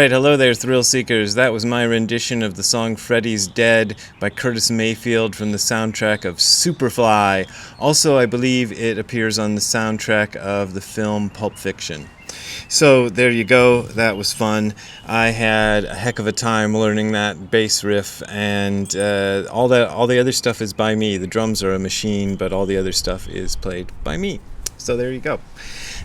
Alright, hello there, thrill seekers. That was my rendition of the song Freddy's Dead by Curtis Mayfield from the soundtrack of Superfly. Also, I believe it appears on the soundtrack of the film Pulp Fiction. So there you go, that was fun. I had a heck of a time learning that bass riff, and all the other stuff is by me. The drums are a machine, but all the other stuff is played by me. So there you go.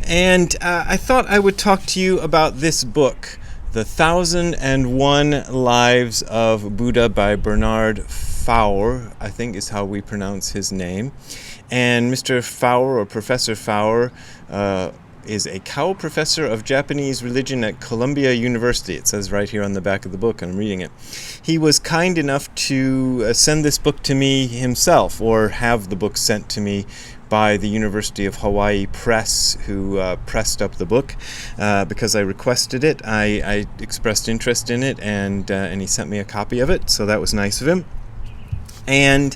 And I thought I would talk to you about this book, The 1001 Lives of Buddha by Bernard Faure, I think is how we pronounce his name. And Mr. Faure, or Professor Faure, is a Kao professor of Japanese religion at Columbia University. It says right here on the back of the book, and I'm reading it. He was kind enough to send this book to me himself, or have the book sent to me by the University of Hawaii Press, who pressed up the book because I requested it. I expressed interest in it, and he sent me a copy of it, so that was nice of him. And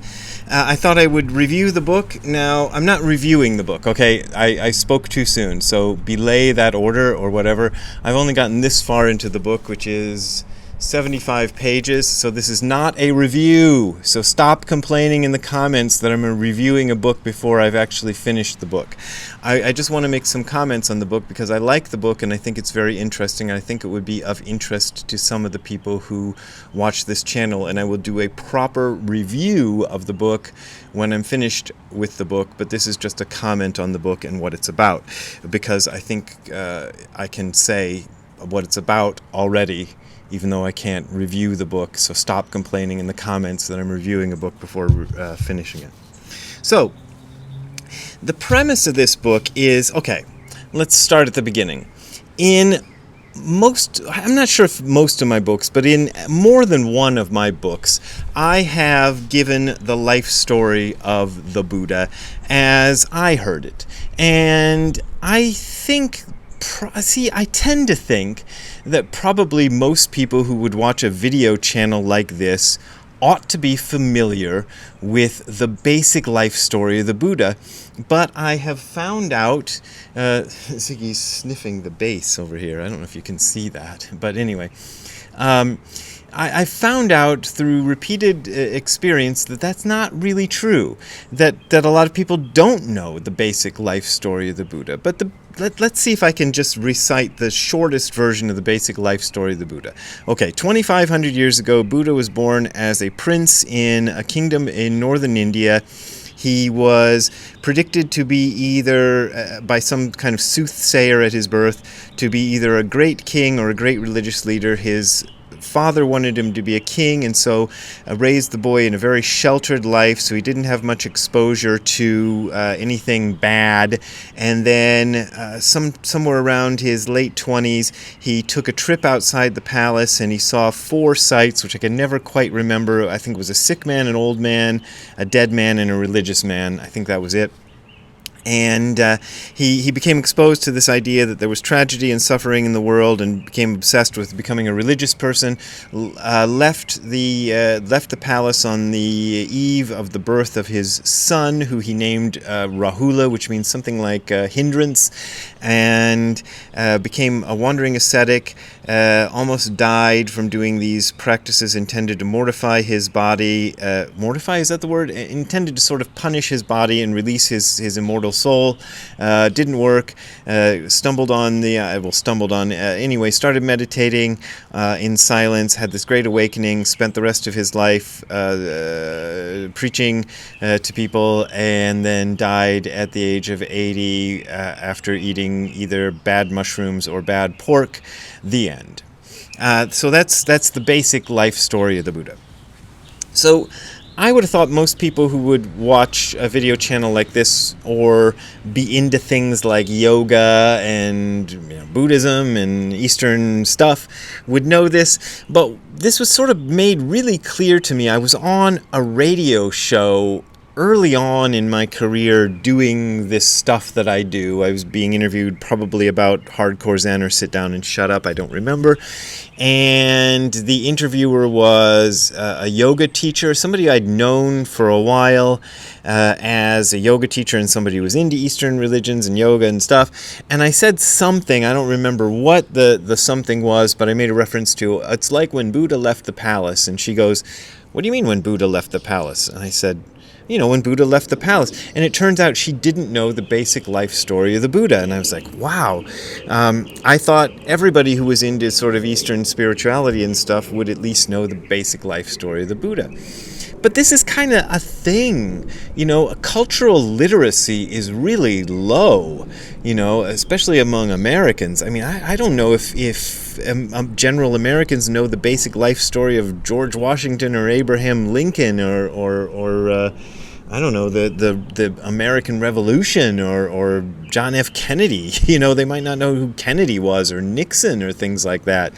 I thought I would review the book. Now, I'm not reviewing the book, okay? I spoke too soon, so belay that order or whatever. I've only gotten this far into the book, which is 75 pages, so this is not a review. So stop complaining in the comments that I'm reviewing a book before I've actually finished the book. I just want to make some comments on the book because I like the book and I think it's very interesting, and I think it would be of interest to some of the people who watch this channel, and I will do a proper review of the book when I'm finished with the book, but this is just a comment on the book and what it's about, because I think I can say what it's about already, even though I can't review the book. So stop complaining in the comments that I'm reviewing a book before finishing it. So, the premise of this book is, okay, let's start at the beginning. I'm not sure if most of my books, but in more than one of my books, I have given the life story of the Buddha as I heard it. And I tend to think that probably most people who would watch a video channel like this ought to be familiar with the basic life story of the Buddha. But I have found out, Ziggy's sniffing the bass over here. I don't know if you can see that. But anyway, I found out through repeated experience that that's not really true, that a lot of people don't know the basic life story of the Buddha. But let's see if I can just recite the shortest version of the basic life story of the Buddha. Okay, 2,500 years ago, Buddha was born as a prince in a kingdom in northern India. He was predicted to be either, by some kind of soothsayer at his birth, to be either a great king or a great religious leader. His father wanted him to be a king, and so raised the boy in a very sheltered life, so he didn't have much exposure to anything bad. And then somewhere around his late 20s, he took a trip outside the palace, and he saw 4 sights, which I can never quite remember. I think it was a sick man, an old man, a dead man, and a religious man. I think that was it. And he became exposed to this idea that there was tragedy and suffering in the world, and became obsessed with becoming a religious person. Left the palace on the eve of the birth of his son, who he named Rahula, which means something like hindrance, and became a wandering ascetic. Almost died from doing these practices intended to mortify his body. Mortify, is that the word? Intended to sort of punish his body and release his immortal soul. Didn't work. Anyway, started meditating in silence, had this great awakening, spent the rest of his life preaching to people, and then died at the age of 80 after eating either bad mushrooms or bad pork. The end. So that's the basic life story of the Buddha. So I would have thought most people who would watch a video channel like this, or be into things like yoga and Buddhism and Eastern stuff, would know this, but this was sort of made really clear to me. I was on a radio show early on in my career doing this stuff that I do. I was being interviewed probably about Hardcore Zen or Sit Down and Shut Up, I don't remember. And the interviewer was a yoga teacher, somebody I'd known for a while as a yoga teacher, and somebody who was into Eastern religions and yoga and stuff. And I said something, I don't remember what the something was, but I made a reference to, it's like when Buddha left the palace. And she goes, "What do you mean when Buddha left the palace?" And I said, when Buddha left the palace. And it turns out she didn't know the basic life story of the Buddha. And I was like, wow. I thought everybody who was into sort of Eastern spirituality and stuff would at least know the basic life story of the Buddha. But this is kind of a thing, cultural literacy is really low, especially among Americans. I mean, I don't know if general Americans know the basic life story of George Washington or Abraham Lincoln or I don't know, the American Revolution or John F. Kennedy. They might not know who Kennedy was or Nixon or things like that,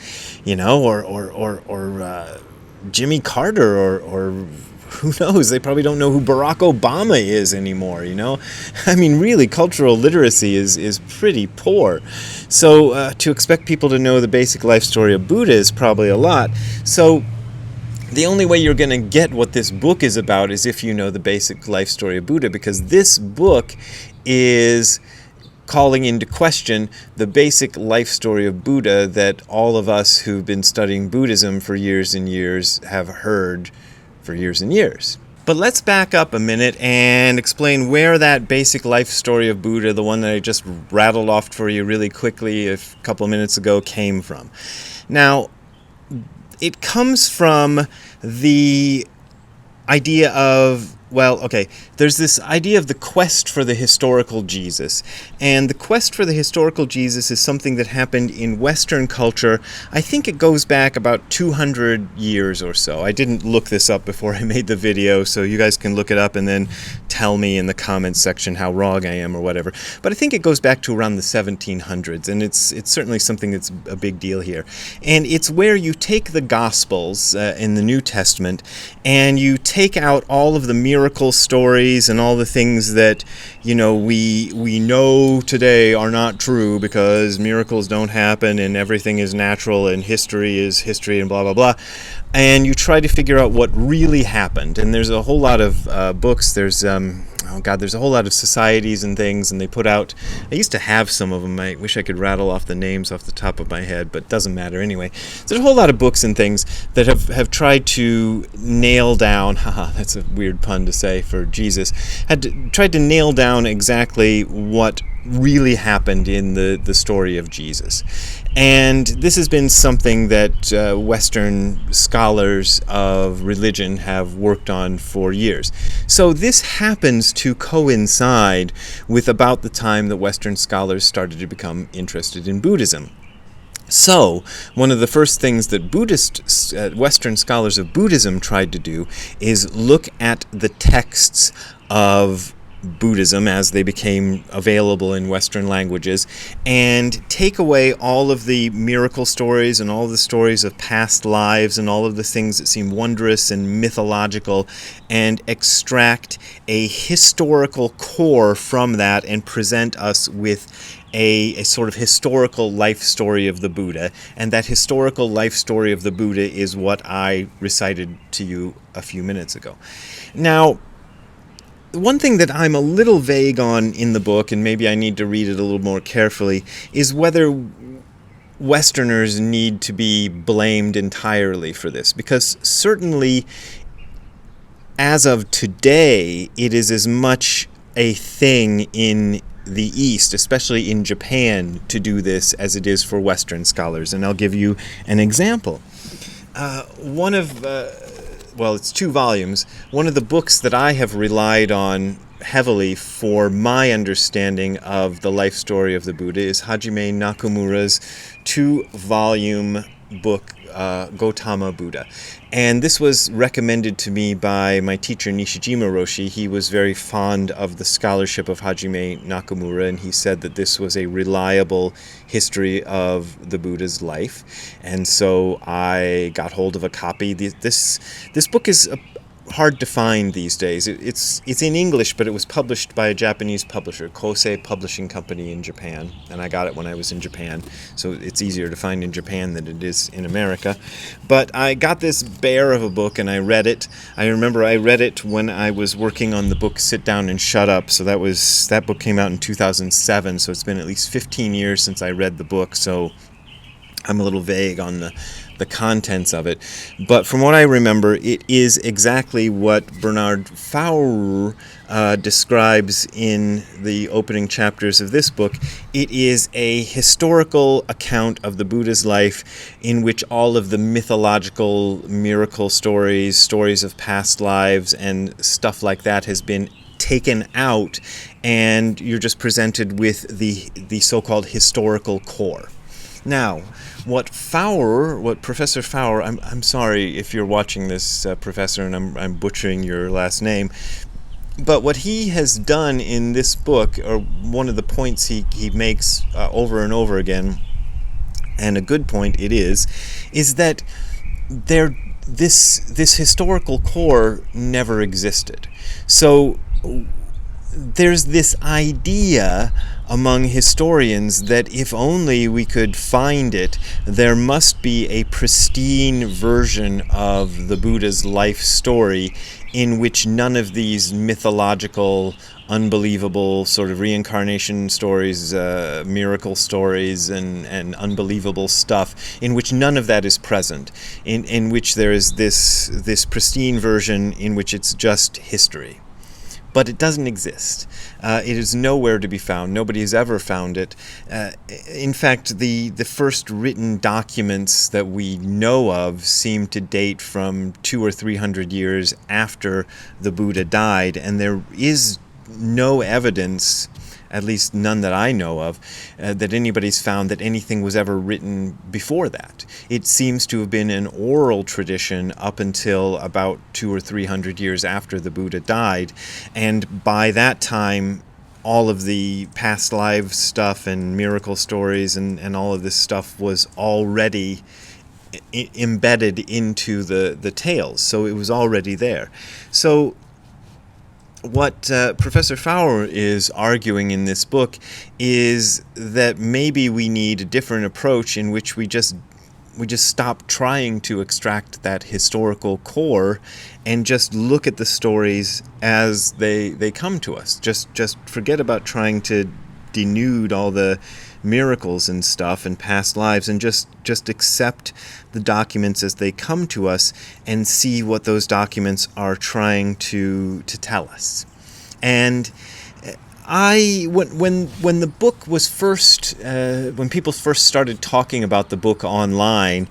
or Jimmy Carter or who knows? They probably don't know who Barack Obama is anymore, I mean, really, cultural literacy is pretty poor. So to expect people to know the basic life story of Buddha is probably a lot. So the only way you're going to get what this book is about is if you know the basic life story of Buddha, because this book is calling into question the basic life story of Buddha that all of us who've been studying Buddhism for years and years have heard for years and years. But let's back up a minute and explain where that basic life story of Buddha, the one that I just rattled off for you really quickly a couple of minutes ago, came from. Now, it comes from the idea of, there's this idea of the quest for the historical Jesus. And the quest for the historical Jesus is something that happened in Western culture. I think it goes back about 200 years or so. I didn't look this up before I made the video, so you guys can look it up and then tell me in the comments section how wrong I am or whatever. But I think it goes back to around the 1700s, and it's certainly something that's a big deal here. And it's where you take the Gospels in the New Testament and you take out all of the miracle stories and all the things that we know today are not true because miracles don't happen and everything is natural and history is history and blah blah blah, and you try to figure out what really happened. And there's a whole lot of books. There's there's a whole lot of societies and things, and they put out, I used to have some of them. I wish I could rattle off the names off the top of my head, but it doesn't matter anyway. There's a whole lot of books and things that have tried to nail down, that's a weird pun to say for Jesus, tried to nail down exactly what really happened in the story of Jesus. And this has been something that Western scholars of religion have worked on for years. So this happens to coincide with about the time that Western scholars started to become interested in Buddhism. So, one of the first things that Western scholars of Buddhism tried to do is look at the texts of Buddhism as they became available in Western languages and take away all of the miracle stories and all of the stories of past lives and all of the things that seem wondrous and mythological and extract a historical core from that and present us with a sort of historical life story of the Buddha. And that historical life story of the Buddha is what I recited to you a few minutes ago. Now, one thing that I'm a little vague on in the book, and maybe I need to read it a little more carefully, is whether Westerners need to be blamed entirely for this. Because certainly, as of today, it is as much a thing in the East, especially in Japan, to do this as it is for Western scholars. And I'll give you an example. It's 2 volumes. One of the books that I have relied on heavily for my understanding of the life story of the Buddha is Hajime Nakamura's 2-volume book, Gautama Buddha. And this was recommended to me by my teacher Nishijima Roshi. He was very fond of the scholarship of Hajime Nakamura, and he said that this was a reliable history of the Buddha's life. And so I got hold of a copy. This book is hard to find these days. It's in English, but it was published by a Japanese publisher, Kosei Publishing Company in Japan, and I got it when I was in Japan, so it's easier to find in Japan than it is in America. But I got this bear of a book, and I read it. I remember I read it when I was working on the book Sit Down and Shut Up, so that book came out in 2007, so it's been at least 15 years since I read the book, so I'm a little vague on the contents of it. But from what I remember, it is exactly what Bernard Faure describes in the opening chapters of this book. It is a historical account of the Buddha's life in which all of the mythological miracle stories of past lives and stuff like that has been taken out, and you're just presented with the so-called historical core. Now, what Professor Faure, I'm sorry if you're watching this, Professor, and I'm butchering your last name, but what he has done in this book, or one of the points he makes over and over again, and a good point it is that this historical core never existed. So there's this idea among historians that if only we could find it, there must be a pristine version of the Buddha's life story in which none of these mythological, unbelievable sort of reincarnation stories, miracle stories, and unbelievable stuff, in which none of that is present, in which there is this pristine version in which it's just history. But it doesn't exist. It is nowhere to be found. Nobody has ever found it. In fact, the first written documents that we know of seem to date from 200 or 300 years after the Buddha died, and there is no evidence, at least none that I know of, that anybody's found that anything was ever written before that. It seems to have been an oral tradition up until about 200 or 300 years after the Buddha died, and by that time all of the past life stuff and miracle stories and all of this stuff was already embedded into the tales, so it was already there. So what Professor Faure is arguing in this book is that maybe we need a different approach in which we just stop trying to extract that historical core and just look at the stories as they come to us. Just forget about trying to denude all the miracles and stuff and past lives, and just accept the documents as they come to us and see what those documents are trying to tell us. And when the book was first, when people first started talking about the book online,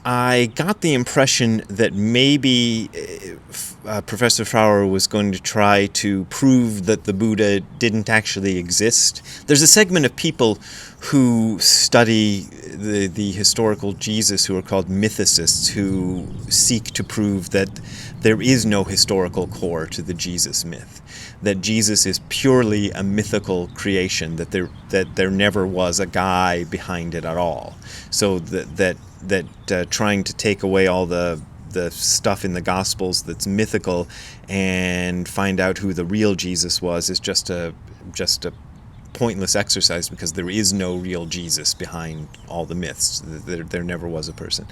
I got the impression that maybe Professor Faure was going to try to prove that the Buddha didn't actually exist. There's a segment of people who study the historical Jesus who are called mythicists, who seek to prove that there is no historical core to the Jesus myth, that Jesus is purely a mythical creation, that there never was a guy behind it at all. So that trying to take away all the stuff in the Gospels that's mythical and find out who the real Jesus was is just a pointless exercise, because there is no real Jesus behind all the myths. There never was a person.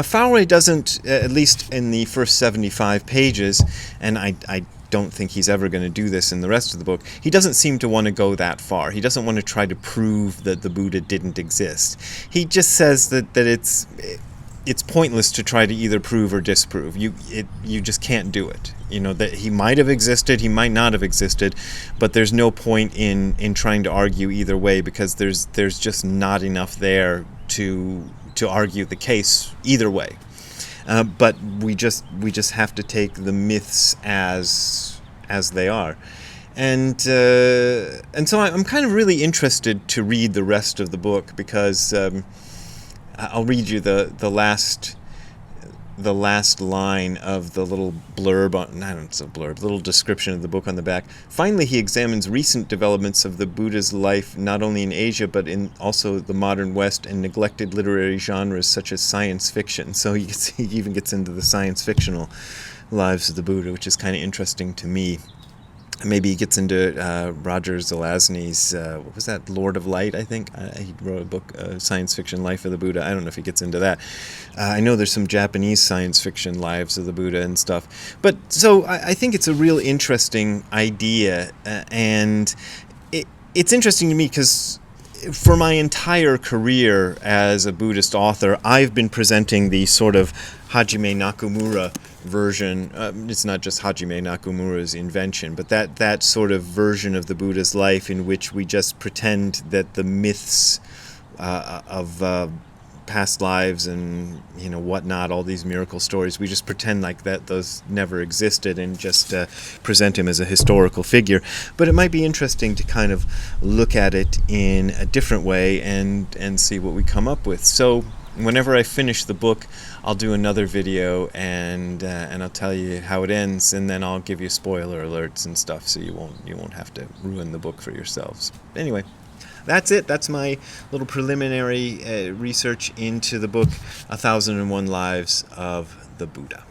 Faure doesn't, at least in the first 75 pages, and I don't think he's ever going to do this in the rest of the book, he doesn't seem to want to go that far. He doesn't want to try to prove that the Buddha didn't exist. He just says that it's pointless to try to either prove or disprove. You just can't do it. You know, that he might have existed, he might not have existed, but there's no point in trying to argue either way, because there's just not enough there to argue the case either way. But we just have to take the myths as they are, and so I'm kind of really interested to read the rest of the book, because I'll read you the the last line of the little blurb on, I don't know, it's a blurb, little description of the book on the back. Finally, he examines recent developments of the Buddha's life, not only in Asia, but in also the modern West, and neglected literary genres such as science fiction. So he even gets into the science fictional lives of the Buddha, which is kind of interesting to me. Maybe he gets into Roger Zelazny's, what was that, Lord of Light, I think? He wrote a book, Science Fiction Life of the Buddha. I don't know if he gets into that. I know there's some Japanese science fiction lives of the Buddha and stuff. But so I think it's a real interesting idea. And it's interesting to me because for my entire career as a Buddhist author, I've been presenting the sort of Hajime Nakamura version. It's not just Hajime Nakamura's invention, but that sort of version of the Buddha's life in which we just pretend that the myths of past lives and whatnot, all these miracle stories, we just pretend like that those never existed and just present him as a historical figure. But it might be interesting to kind of look at it in a different way and see what we come up with. So whenever I finish the book, I'll do another video and I'll tell you how it ends, and then I'll give you spoiler alerts and stuff, so you won't have to ruin the book for yourselves. Anyway, that's it. That's my little preliminary research into the book 1001 Lives of the Buddha.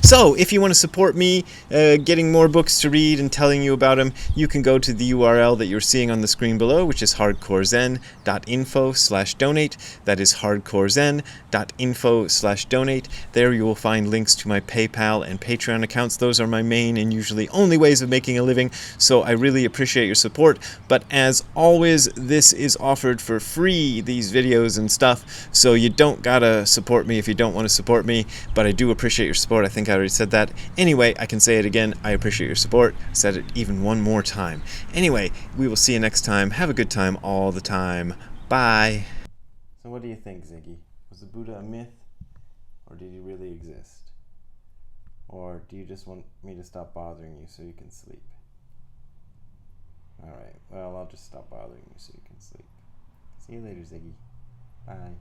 So, if you want to support me getting more books to read and telling you about them, you can go to the URL that you're seeing on the screen below, which is hardcorezen.info/donate. That is hardcorezen.info/donate. There you will find links to my PayPal and Patreon accounts. Those are my main and usually only ways of making a living, so I really appreciate your support. But as always, this is offered for free, these videos and stuff, so you don't gotta support me if you don't want to support me, but I do appreciate your support. I think I already said that. Anyway, I can say it again. I appreciate your support. Said it even one more time. Anyway, we will see you next time. Have a good time all the time. Bye. So what do you think, Ziggy? Was the Buddha a myth? Or did he really exist? Or do you just want me to stop bothering you so you can sleep? Alright, well, I'll just stop bothering you so you can sleep. See you later, Ziggy. Bye.